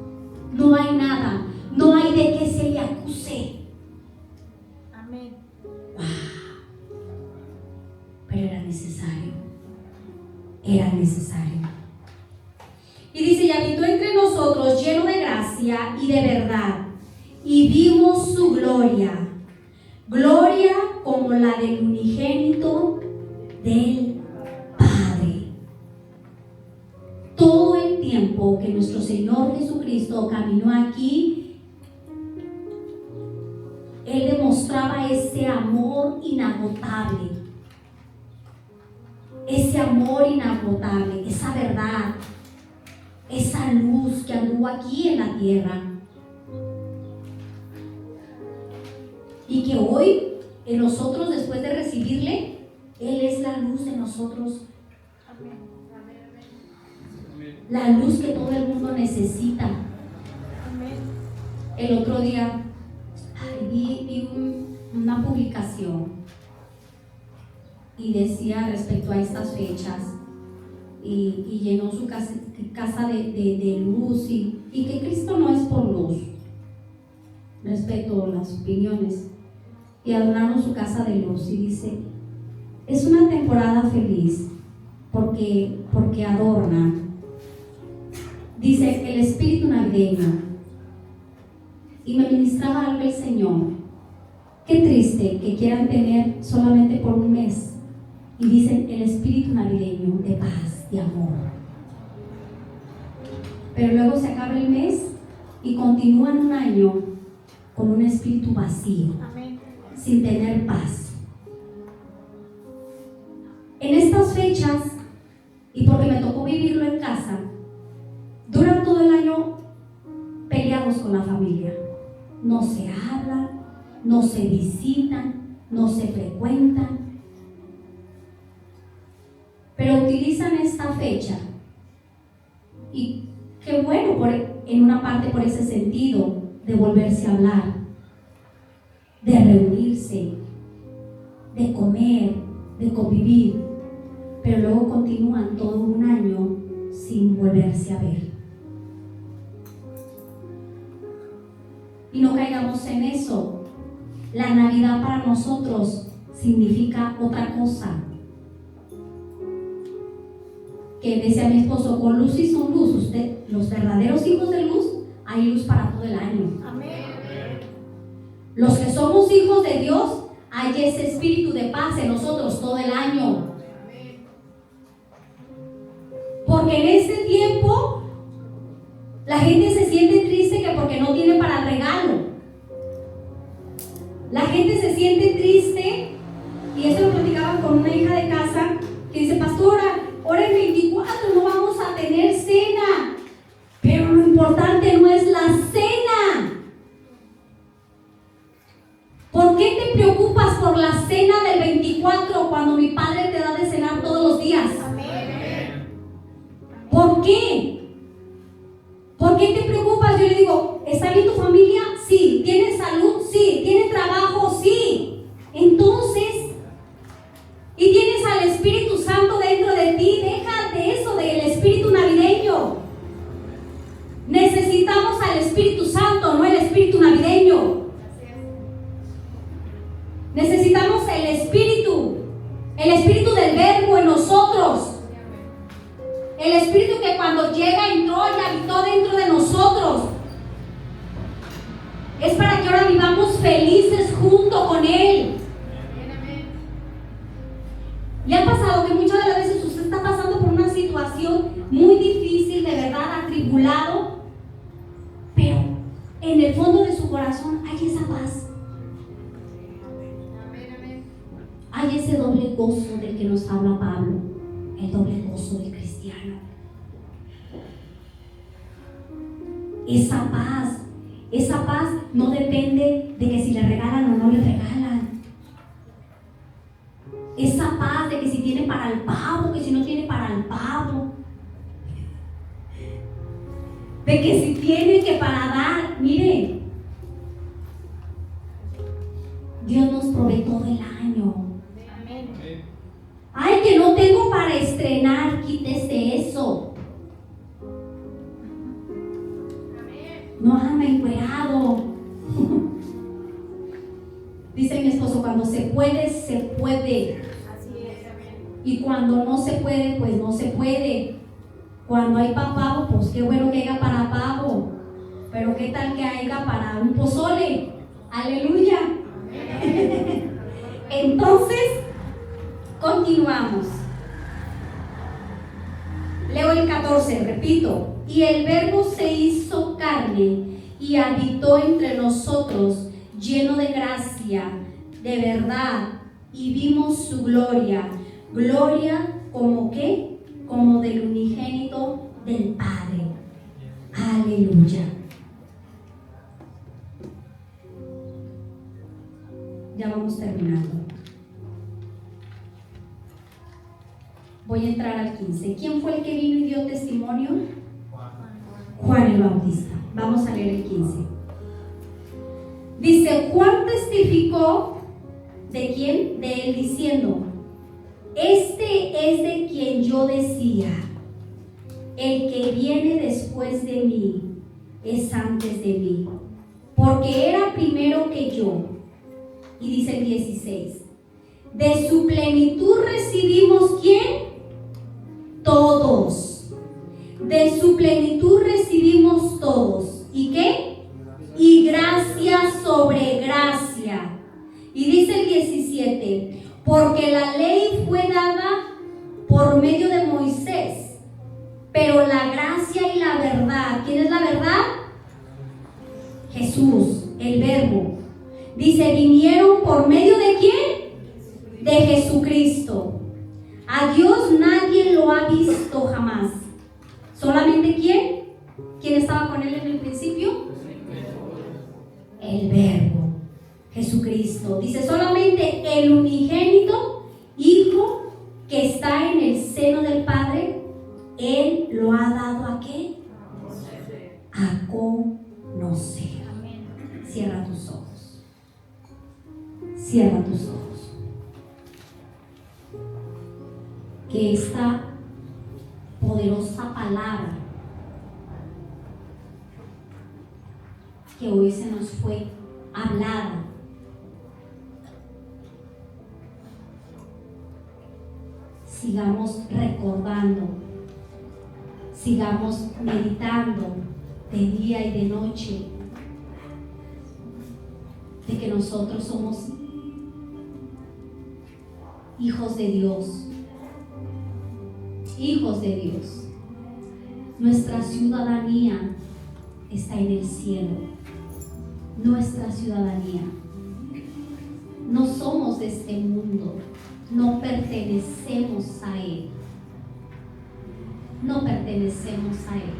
no hay nada, no hay de qué se le acuse. Amén. Wow. Pero era necesario. Era necesario. Y dice, y habitó entre nosotros lleno de gracia y de verdad, y vimos su gloria. Gloria como la del unigénito del Padre. Todo el tiempo que nuestro Señor Jesucristo caminó aquí, Él demostraba ese amor inagotable. Ese amor inagotable, esa verdad, esa luz que anduvo aquí en la tierra. Y que hoy, en nosotros, después de recibirle, Él es la luz de nosotros Amén. La luz que todo el mundo necesita. Amén. El otro día vi una publicación y decía respecto a estas fechas y llenó su casa de luz y que Cristo no es por luz. Respeto las opiniones. Y adornaron su casa de luz y dice: es una temporada feliz porque adornan. Dice el espíritu navideño. Y me ministraba algo el Señor. Qué triste que quieran tener solamente por un mes. Y dicen el espíritu navideño de paz, de amor. Pero luego se acaba el mes y continúan un año con un espíritu vacío, Amén. sin tener paz. En estas fechas, y porque me tocó vivirlo en casa, duran todo el año peleados con la familia. No se hablan, no se visitan, no se frecuentan. Pero utilizan esta fecha. Y qué bueno en una parte por ese sentido de volverse a hablar, de reunirse, de comer, de convivir. Pero luego continúan todo un año sin volverse a ver. Y no caigamos en eso. La Navidad para nosotros significa otra cosa. Que decía mi esposo, con luz y sin luz, usted, los verdaderos hijos de luz, hay luz para todo el año. Amén. Los que somos hijos de Dios, hay ese espíritu de paz en nosotros todo el año. Porque en este tiempo la gente se siente triste que porque no tiene para el regalo. La gente se siente triste, y eso lo platicaba con una hija de casa que dice: pastora, ahora el 24 no vamos a tener cena. Pero lo importante no es la cena. ¿Por qué te preocupas por la cena del 24 cuando mi padre te da de cenar todos los días? Amén. ¿Por qué? ¿Por qué te preocupas? Yo le digo: ¿está bien tu familia? Sí. ¿Tienes salud? Sí. ¿Tienes trabajo? Sí. Entonces, y tienes al Espíritu Santo dentro de ti, deja de eso del espíritu navideño. Necesitamos al Espíritu Santo, no el espíritu navideño. Necesitamos el espíritu del verbo en nosotros. El espíritu que cuando llega entró y habitó dentro de nosotros. Es para que ahora vivamos felices junto con Él. ¿Le ha pasado que muchas de las veces usted está pasando por una situación muy difícil, de verdad, atribulado, pero en el fondo de su corazón hay esa paz? Hay ese doble gozo del que nos habla Pablo, el doble gozo del cristiano. Esa paz no depende de que si le regalan o no le regalan. Esa paz de que si tiene para el pavo, que si no tiene para el pavo, de que si tiene que para dar. Mire, Dios nos provee todo el año. Amén. Ay, que no tengo para estrenar, quítese eso. No ande encuerado. Dice mi esposo: cuando se puede, se puede. Así es. Amén. Y cuando no se puede, pues no se puede. Cuando hay para pavo, pues qué bueno que haya para pavo. Pero qué tal que haya para un pozole. Aleluya. Entonces, continuamos. Leo el 14, repito. Y el verbo se hizo carne y habitó entre nosotros, lleno de gracia, de verdad, y vimos su gloria. Gloria como ¿qué? Como del unigénito del Padre. Aleluya. Ya vamos terminando. Voy a entrar al 15. ¿Quién fue el que vino y dio testimonio? Juan el Bautista. Vamos a leer el 15. Dice, Juan testificó ¿de quién? De él diciendo, este es de quien yo decía, el que viene después de mí es antes de mí, porque era primero que yo. Y dice el 16, de su plenitud recibimos ¿quién? Todos. De su plenitud recibimos todos. ¿Y qué? Y gracia sobre gracia. Y dice el 17, porque la ley fue dada por medio de Moisés, pero la gracia y la verdad, ¿quién es la verdad? Jesús, el Verbo. Dice, vinieron por medio de ¿quién? De Jesucristo. A Dios nadie lo ha visto jamás. ¿Solamente quién? ¿Quién estaba con él en el principio? El Verbo, Jesucristo. Dice, solamente el unigénito Hijo que está en el seno del Padre, Él lo ha dado ¿a qué? A conocer. Cierra tus ojos. Cierra tus ojos. Que esta poderosa palabra que hoy se nos fue hablada sigamos recordando, sigamos meditando de día y de noche, de que nosotros somos hijos de Dios, hijos de Dios. Nuestra ciudadanía está en el cielo. Nuestra ciudadanía. No somos de este mundo. No pertenecemos a Él. No pertenecemos a Él.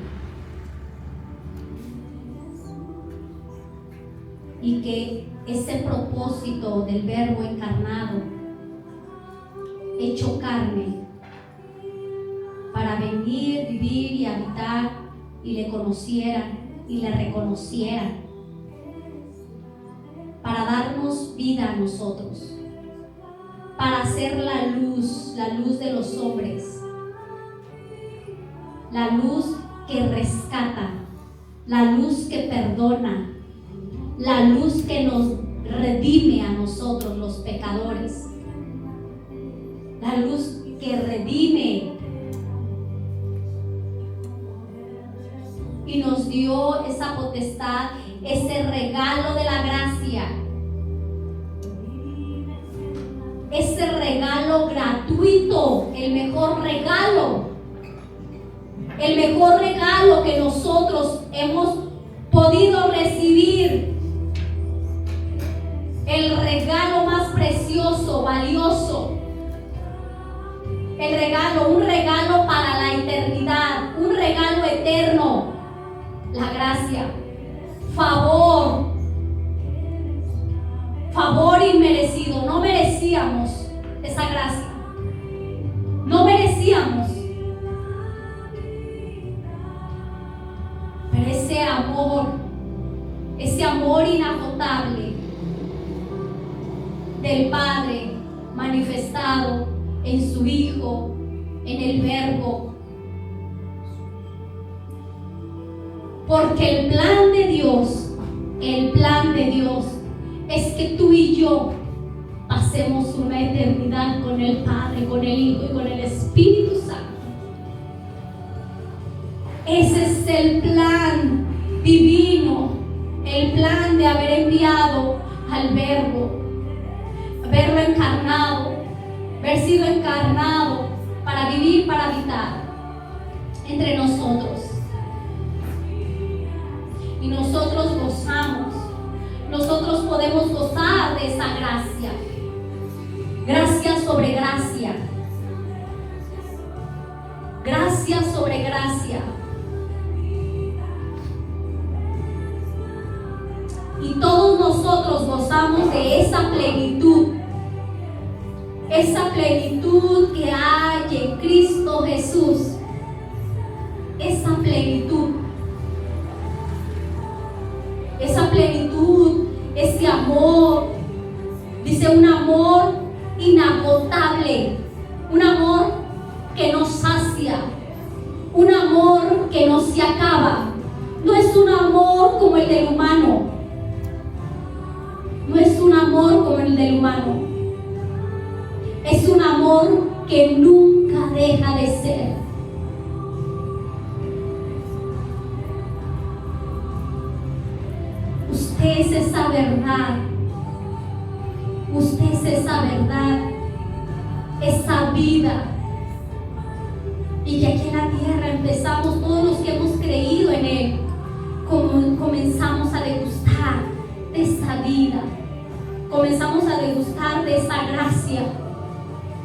Y que ese propósito del Verbo encarnado, hecho carne, para venir, vivir y habitar, y le conocieran y le reconocieran, para darnos vida a nosotros, para ser la luz de los hombres, la luz que rescata, la luz que perdona, la luz que nos redime a nosotros los pecadores, la luz que redime y nos dio esa potestad, ese regalo de la gracia, ese regalo gratuito, el mejor regalo que nosotros hemos podido recibir, el regalo más precioso, valioso, un regalo para la eternidad, un regalo eterno, la gracia, favor inmerecido. No merecíamos esa gracia, no merecíamos, pero ese amor inagotable del Padre manifestado en su Hijo, en el Verbo. Porque el plan de Dios es que tú y yo pasemos una eternidad con el Padre, con el Hijo y con el Espíritu Santo. Ese es el plan divino, el plan de haber enviado al Verbo, haberlo encarnado, haber sido encarnado para vivir, para habitar entre nosotros. Y nosotros gozamos, nosotros podemos gozar de esa gracia, gracia sobre gracia, gracia sobre gracia. Y todos nosotros gozamos de esa plenitud que hay en Cristo acaba. No es un amor como el del humano. No es un amor como el del humano. Es un amor que nunca deja de ser. Usted es esa verdad. Usted es esa verdad, esa vida. Y que aquí en la tierra empezamos, todos los que hemos creído en Él, comenzamos a degustar de esa vida. Comenzamos a degustar de esa gracia.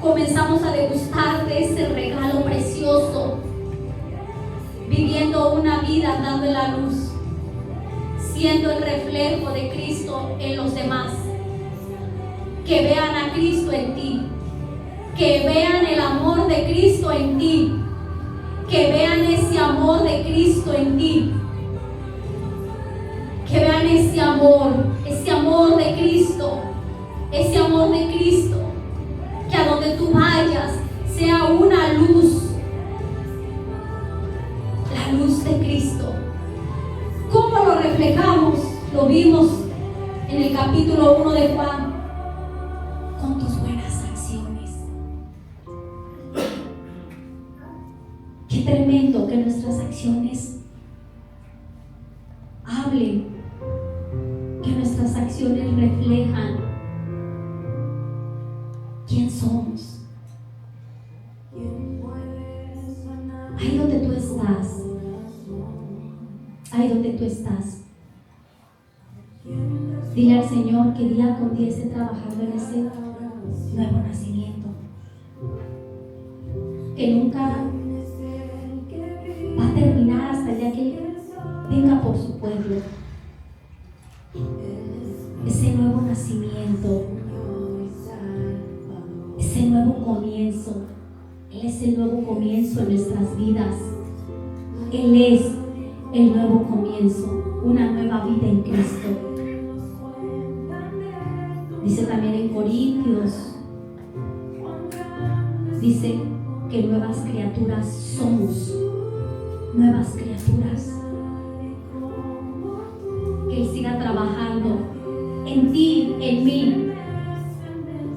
Comenzamos a degustar de ese regalo precioso. Viviendo una vida dando la luz. Siendo el reflejo de Cristo en los demás. Que vean a Cristo en ti. Que vean el amor de Cristo en ti. Que vean ese amor de Cristo en ti. Que vean ese amor de Cristo. Ese amor de Cristo. Que a donde tú vayas sea una luz. La luz de Cristo. ¿Cómo lo reflejamos? Lo vimos en el capítulo 1 de Juan. Con tus buenas acciones. Qué tremendo que nuestras acciones hablen, que nuestras acciones reflejan quién somos. Ahí donde tú estás, ahí donde tú estás, dile al Señor que día con día esté trabajando en ese nuevo nacimiento, que nunca va a terminar hasta el día que Él venga por su pueblo. Ese nuevo nacimiento, ese nuevo comienzo. Él es el nuevo comienzo en nuestras vidas. Él es el nuevo comienzo, una nueva vida en Cristo. Dice también en Corintios, dice que nuevas criaturas somos, nuevas criaturas. Que Él siga trabajando en ti, en mí,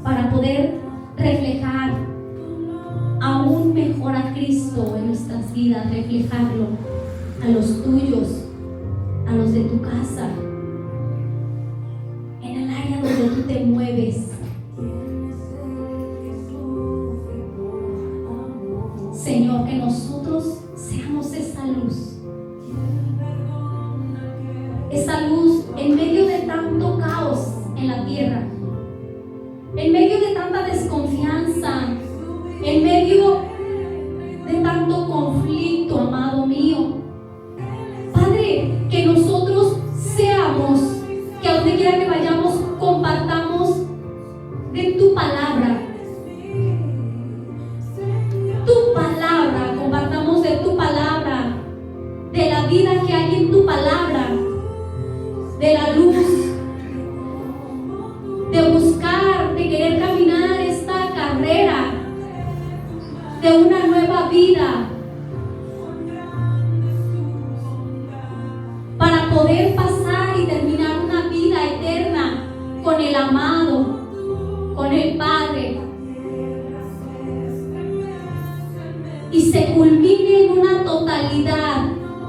para poder reflejar aún mejor a Cristo en nuestras vidas, reflejarlo a los tuyos, a los de tu casa, en el área donde tú te mueves. Señor, que nosotros seamos esa luz en medio de tanto caos en la tierra, en medio de tanta desconfianza, en medio de tanto conflicto, amado mío. Padre, que nosotros seamos, que a donde quiera que vayamos, compartamos de tu palabra. Tu palabra, compartamos de tu palabra, de la vida que hay en tu palabra, de la luz, de buscar, de querer caminar esta carrera de una nueva vida, para poder pasar y terminar una vida eterna con el amado, con el Padre, y se culmine en una totalidad